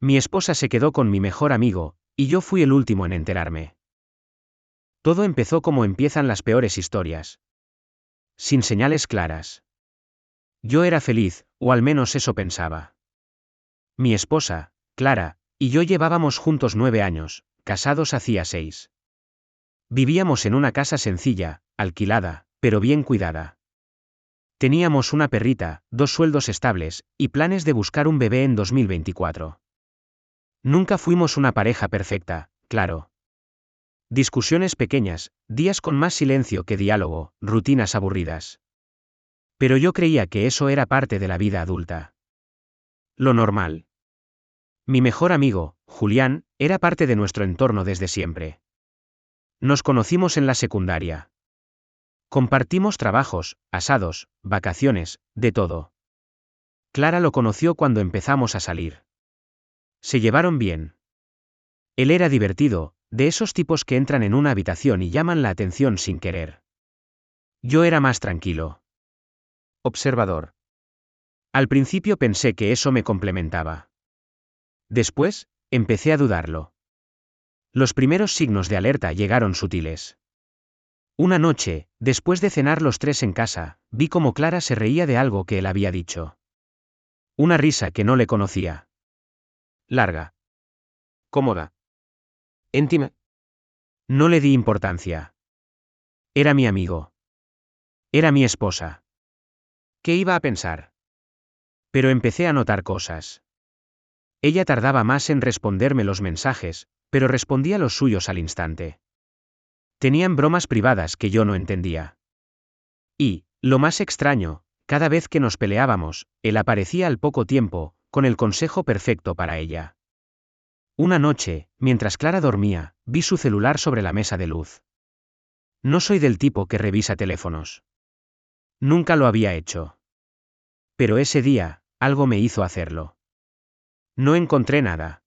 Mi esposa se quedó con mi mejor amigo, y yo fui el último en enterarme. Todo empezó como empiezan las peores historias. Sin señales claras. Yo era feliz, o al menos eso pensaba. Mi esposa, Clara, y yo llevábamos juntos 9 años, casados hacía 6. Vivíamos en una casa sencilla, alquilada, pero bien cuidada. Teníamos una perrita, 2 sueldos estables, y planes de buscar un bebé en 2024. Nunca fuimos una pareja perfecta, claro. Discusiones pequeñas, días con más silencio que diálogo, rutinas aburridas. Pero yo creía que eso era parte de la vida adulta. Lo normal. Mi mejor amigo, Julián, era parte de nuestro entorno desde siempre. Nos conocimos en la secundaria. Compartimos trabajos, asados, vacaciones, de todo. Clara lo conoció cuando empezamos a salir. Se llevaron bien. Él era divertido, de esos tipos que entran en una habitación y llaman la atención sin querer. Yo era más tranquilo. Observador. Al principio pensé que eso me complementaba. Después, empecé a dudarlo. Los primeros signos de alerta llegaron sutiles. Una noche, después de cenar los 3 en casa, vi cómo Clara se reía de algo que él había dicho. Una risa que no le conocía. Larga. Cómoda. Íntima. No le di importancia. Era mi amigo. Era mi esposa. ¿Qué iba a pensar? Pero empecé a notar cosas. Ella tardaba más en responderme los mensajes, pero respondía los suyos al instante. Tenían bromas privadas que yo no entendía. Y, lo más extraño, cada vez que nos peleábamos, él aparecía al poco tiempo, con el consejo perfecto para ella. Una noche, mientras Clara dormía, vi su celular sobre la mesa de luz. No soy del tipo que revisa teléfonos. Nunca lo había hecho. Pero ese día, algo me hizo hacerlo. No encontré nada.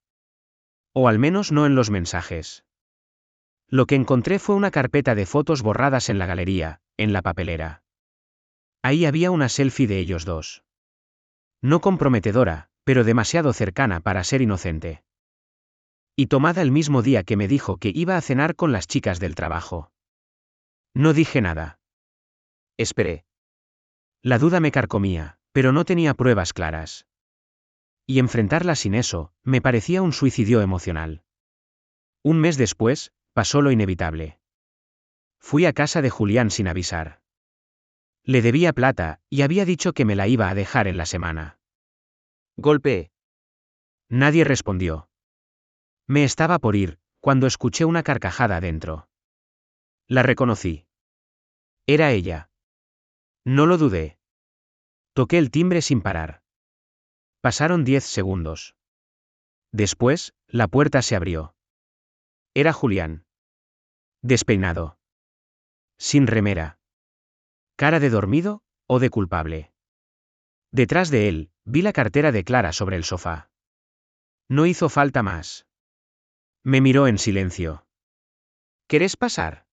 O al menos no en los mensajes. Lo que encontré fue una carpeta de fotos borradas en la galería, en la papelera. Ahí había una selfie de ellos dos. No comprometedora, pero demasiado cercana para ser inocente. Y tomada el mismo día que me dijo que iba a cenar con las chicas del trabajo. No dije nada. Esperé. La duda me carcomía, pero no tenía pruebas claras. Y enfrentarla sin eso, me parecía un suicidio emocional. Un mes después, pasó lo inevitable. Fui a casa de Julián sin avisar. Le debía plata, y había dicho que me la iba a dejar en la semana. Golpeé. Nadie respondió. Me estaba por ir, cuando escuché una carcajada adentro. La reconocí. Era ella. No lo dudé. Toqué el timbre sin parar. Pasaron 10 segundos. Después, la puerta se abrió. Era Julián. Despeinado. Sin remera. ¿Cara de dormido, o de culpable? Detrás de él, vi la cartera de Clara sobre el sofá. No hizo falta más. Me miró en silencio. ¿Querés pasar?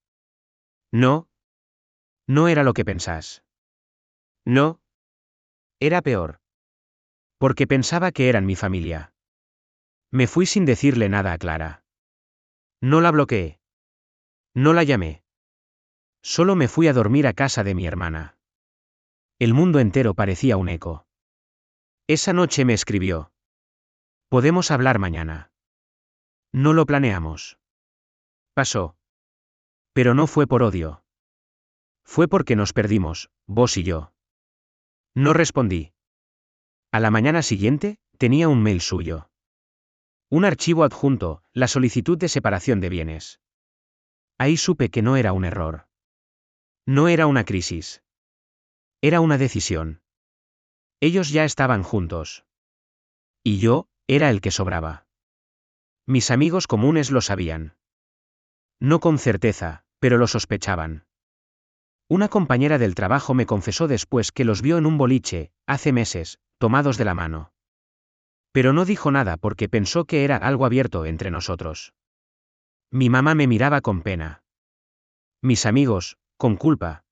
No. No era lo que pensás. No. Era peor. Porque pensaba que eran mi familia. Me fui sin decirle nada a Clara. No la bloqueé. No la llamé. Solo me fui a dormir a casa de mi hermana. El mundo entero parecía un eco. Esa noche me escribió. Podemos hablar mañana. No lo planeamos. Pasó. Pero no fue por odio. Fue porque nos perdimos, vos y yo. No respondí. A la mañana siguiente, tenía un mail suyo. Un archivo adjunto, la solicitud de separación de bienes. Ahí supe que no era un error. No era una crisis. Era una decisión. Ellos ya estaban juntos. Y yo, era el que sobraba. Mis amigos comunes lo sabían. No con certeza, pero lo sospechaban. Una compañera del trabajo me confesó después que los vio en un boliche, hace meses, tomados de la mano. Pero no dijo nada porque pensó que era algo abierto entre nosotros. Mi mamá me miraba con pena. Mis amigos, con culpa.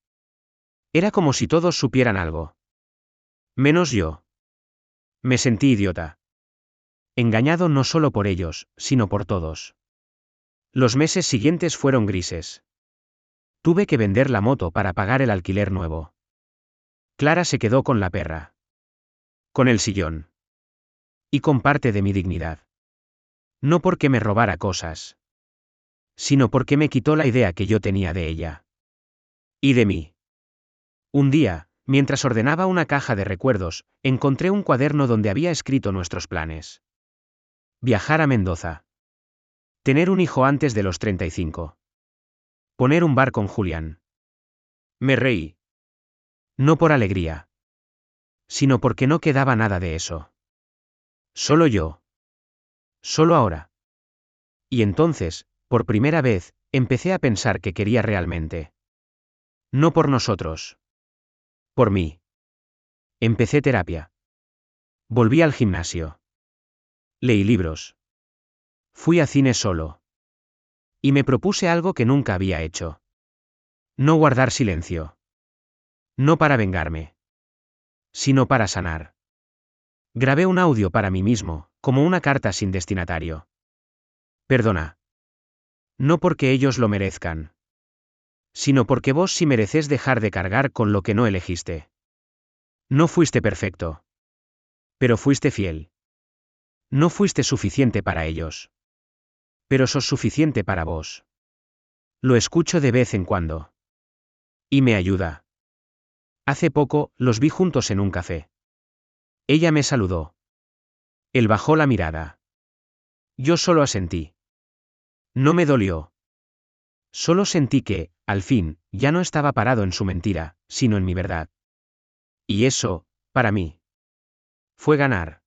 Era como si todos supieran algo. Menos yo. Me sentí idiota. engañado no solo por ellos, sino por todos. Los meses siguientes fueron grises. Tuve que vender la moto para pagar el alquiler nuevo. Clara se quedó con la perra. Con el sillón. Y con parte de mi dignidad. No porque me robara cosas. Sino porque me quitó la idea que yo tenía de ella. Y de mí. Un día, mientras ordenaba una caja de recuerdos, encontré un cuaderno donde había escrito nuestros planes. Viajar a Mendoza. Tener un hijo antes de los 35. Poner un bar con Julián. Me reí. No por alegría. Sino porque no quedaba nada de eso. Solo yo. Solo ahora. Y entonces, por primera vez, empecé a pensar que quería realmente. No por nosotros. Por mí. Empecé terapia. Volví al gimnasio. Leí libros. Fui a cine solo. Y me propuse algo que nunca había hecho. No guardar silencio. No para vengarme. Sino para sanar. Grabé un audio para mí mismo, como una carta sin destinatario. Perdona. No porque ellos lo merezcan. Sino porque vos sí mereces dejar de cargar con lo que no elegiste. No fuiste perfecto. Pero fuiste fiel. No fuiste suficiente para ellos. Pero sos suficiente para vos. Lo escucho de vez en cuando. Y me ayuda. Hace poco, los vi juntos en un café. Ella me saludó. Él bajó la mirada. Yo solo asentí. No me dolió. Solo sentí que, al fin, ya no estaba parado en su mentira, sino en mi verdad. Y eso, para mí, fue ganar.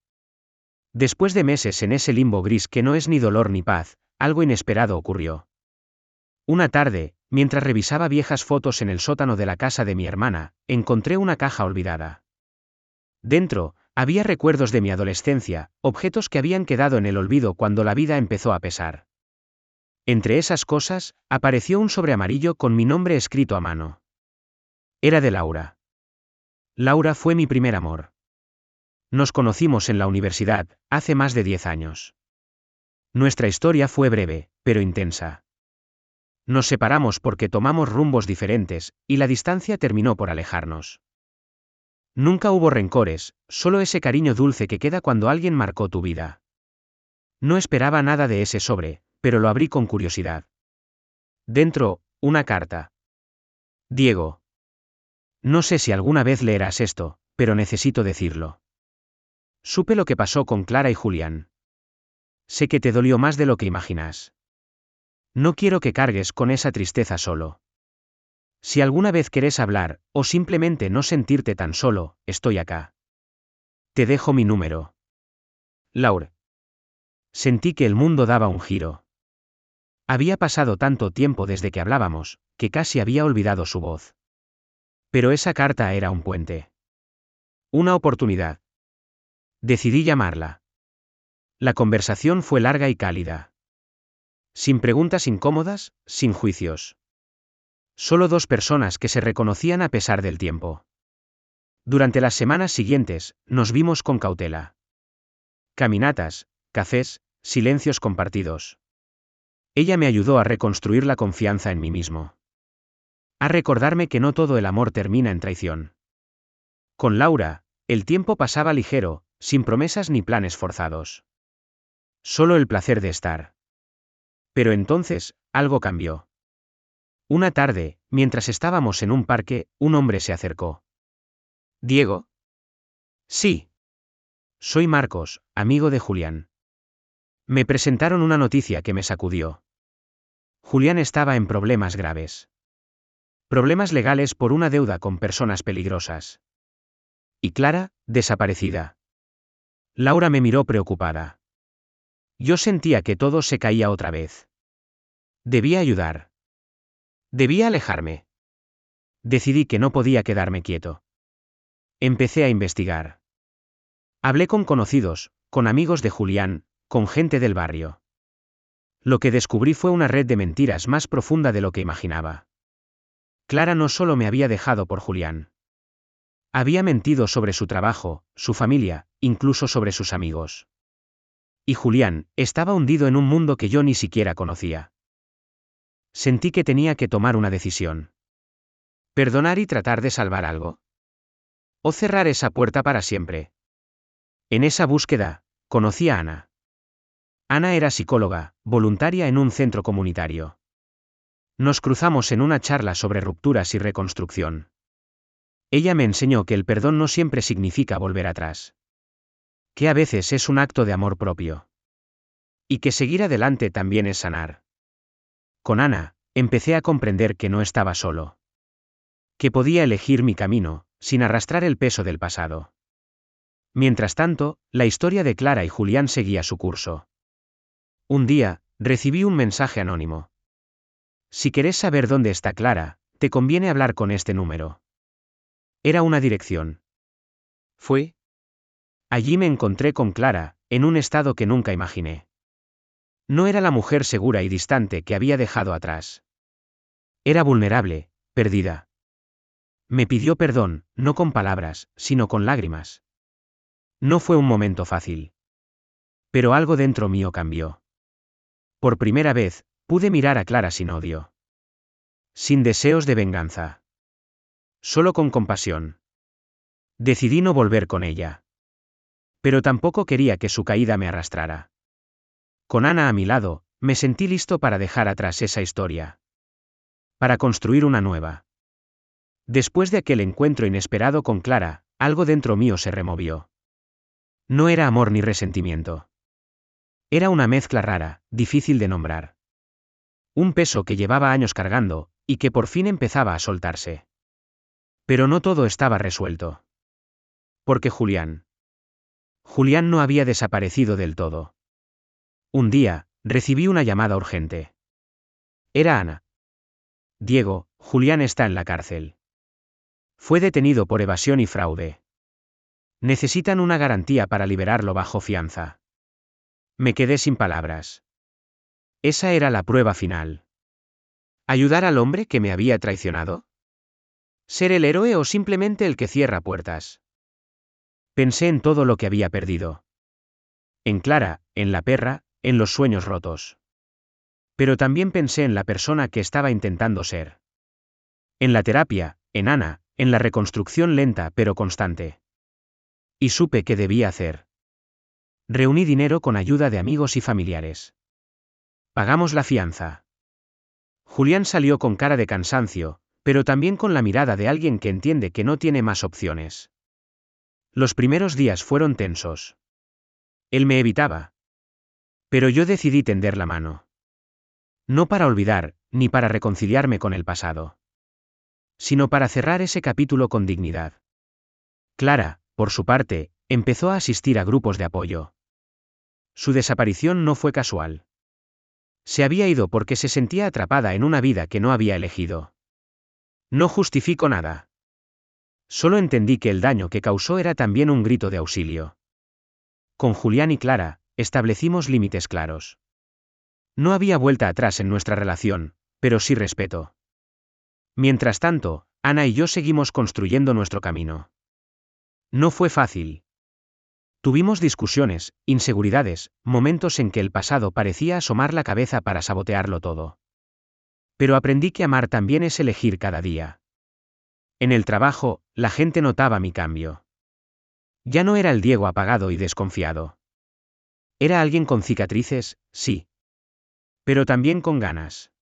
Después de meses en ese limbo gris que no es ni dolor ni paz, algo inesperado ocurrió. Una tarde, mientras revisaba viejas fotos en el sótano de la casa de mi hermana, encontré una caja olvidada. Dentro, había recuerdos de mi adolescencia, objetos que habían quedado en el olvido cuando la vida empezó a pesar. Entre esas cosas, apareció un sobre amarillo con mi nombre escrito a mano. Era de Laura. Laura fue mi primer amor. Nos conocimos en la universidad, hace más de 10 años. Nuestra historia fue breve, pero intensa. Nos separamos porque tomamos rumbos diferentes, y la distancia terminó por alejarnos. Nunca hubo rencores, solo ese cariño dulce que queda cuando alguien marcó tu vida. No esperaba nada de ese sobre, pero lo abrí con curiosidad. Dentro, una carta. Diego. No sé si alguna vez leerás esto, pero necesito decirlo. Supe lo que pasó con Clara y Julián. Sé que te dolió más de lo que imaginas. No quiero que cargues con esa tristeza solo. Si alguna vez querés hablar, o simplemente no sentirte tan solo, estoy acá. Te dejo mi número. Laura. Sentí que el mundo daba un giro. Había pasado tanto tiempo desde que hablábamos, que casi había olvidado su voz. Pero esa carta era un puente. Una oportunidad. Decidí llamarla. La conversación fue larga y cálida. Sin preguntas incómodas, sin juicios. Solo dos personas que se reconocían a pesar del tiempo. Durante las semanas siguientes, nos vimos con cautela. Caminatas, cafés, silencios compartidos. Ella me ayudó a reconstruir la confianza en mí mismo. A recordarme que no todo el amor termina en traición. Con Laura, el tiempo pasaba ligero, sin promesas ni planes forzados. Solo el placer de estar. Pero entonces, algo cambió. Una tarde, mientras estábamos en un parque, un hombre se acercó. ¿Diego? Sí. Soy Marcos, amigo de Julián. Me presentaron una noticia que me sacudió. Julián estaba en problemas graves. Problemas legales por una deuda con personas peligrosas. Y Clara, desaparecida. Laura me miró preocupada. Yo sentía que todo se caía otra vez. Debía ayudar. Debía alejarme. Decidí que no podía quedarme quieto. Empecé a investigar. Hablé con conocidos, con amigos de Julián, con gente del barrio. Lo que descubrí fue una red de mentiras más profunda de lo que imaginaba. Clara no solo me había dejado por Julián. Había mentido sobre su trabajo, su familia, incluso sobre sus amigos. Y Julián estaba hundido en un mundo que yo ni siquiera conocía. Sentí que tenía que tomar una decisión. Perdonar y tratar de salvar algo. O cerrar esa puerta para siempre. En esa búsqueda, conocí a Ana. Ana era psicóloga, voluntaria en un centro comunitario. Nos cruzamos en una charla sobre rupturas y reconstrucción. Ella me enseñó que el perdón no siempre significa volver atrás. Que a veces es un acto de amor propio. Y que seguir adelante también es sanar. Con Ana, empecé a comprender que no estaba solo. Que podía elegir mi camino, sin arrastrar el peso del pasado. Mientras tanto, la historia de Clara y Julián seguía su curso. Un día, recibí un mensaje anónimo. Si querés saber dónde está Clara, te conviene hablar con este número. Era una dirección. Fue. Allí me encontré con Clara, en un estado que nunca imaginé. No era la mujer segura y distante que había dejado atrás. Era vulnerable, perdida. Me pidió perdón, no con palabras, sino con lágrimas. No fue un momento fácil. Pero algo dentro mío cambió. Por primera vez, pude mirar a Clara sin odio. Sin deseos de venganza. Solo con compasión. Decidí no volver con ella. Pero tampoco quería que su caída me arrastrara. Con Ana a mi lado, me sentí listo para dejar atrás esa historia. Para construir una nueva. Después de aquel encuentro inesperado con Clara, algo dentro mío se removió. No era amor ni resentimiento. Era una mezcla rara, difícil de nombrar. Un peso que llevaba años cargando, y que por fin empezaba a soltarse. Pero no todo estaba resuelto. Porque Julián no había desaparecido del todo. Un día, recibí una llamada urgente. Era Ana. Diego, Julián está en la cárcel. Fue detenido por evasión y fraude. Necesitan una garantía para liberarlo bajo fianza. Me quedé sin palabras. Esa era la prueba final. ¿Ayudar al hombre que me había traicionado? ¿Ser el héroe o simplemente el que cierra puertas? Pensé en todo lo que había perdido. En Clara, en la perra, en los sueños rotos. Pero también pensé en la persona que estaba intentando ser. En la terapia, en Ana, en la reconstrucción lenta pero constante. Y supe qué debía hacer. Reuní dinero con ayuda de amigos y familiares. Pagamos la fianza. Julián salió con cara de cansancio, pero también con la mirada de alguien que entiende que no tiene más opciones. Los primeros días fueron tensos. Él me evitaba. Pero yo decidí tender la mano. No para olvidar, ni para reconciliarme con el pasado. Sino para cerrar ese capítulo con dignidad. Clara, por su parte, empezó a asistir a grupos de apoyo. Su desaparición no fue casual. Se había ido porque se sentía atrapada en una vida que no había elegido. No justifico nada. Solo entendí que el daño que causó era también un grito de auxilio. Con Julián y Clara, establecimos límites claros. No había vuelta atrás en nuestra relación, pero sí respeto. Mientras tanto, Ana y yo seguimos construyendo nuestro camino. No fue fácil. Tuvimos discusiones, inseguridades, momentos en que el pasado parecía asomar la cabeza para sabotearlo todo. Pero aprendí que amar también es elegir cada día. En el trabajo, la gente notaba mi cambio. Ya no era el Diego apagado y desconfiado. Era alguien con cicatrices, sí. Pero también con ganas.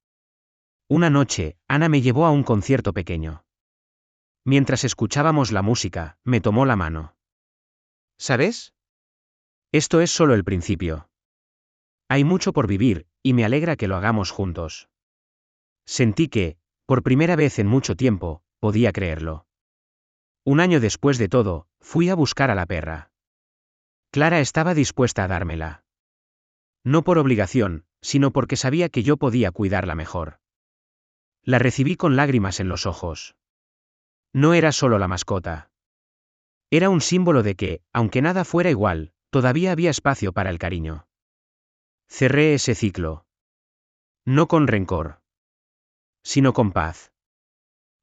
Una noche, Ana me llevó a un concierto pequeño. Mientras escuchábamos la música, me tomó la mano. ¿Sabes? Esto es solo el principio. Hay mucho por vivir, y me alegra que lo hagamos juntos. Sentí que, por primera vez en mucho tiempo, podía creerlo. Un año después de todo, fui a buscar a la perra. Clara estaba dispuesta a dármela. No por obligación, sino porque sabía que yo podía cuidarla mejor. La recibí con lágrimas en los ojos. No era solo la mascota. Era un símbolo de que, aunque nada fuera igual, todavía había espacio para el cariño. Cerré ese ciclo. No con rencor. Sino con paz.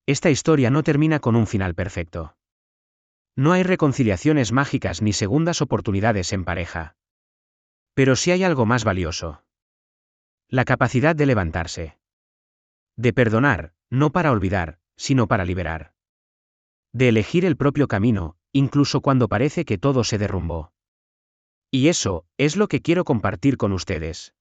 Esta historia no termina con un final perfecto. No hay reconciliaciones mágicas ni segundas oportunidades en pareja. Pero sí hay algo más valioso. La capacidad de levantarse. De perdonar, no para olvidar, sino para liberar. De elegir el propio camino, incluso cuando parece que todo se derrumbó. Y eso, es lo que quiero compartir con ustedes.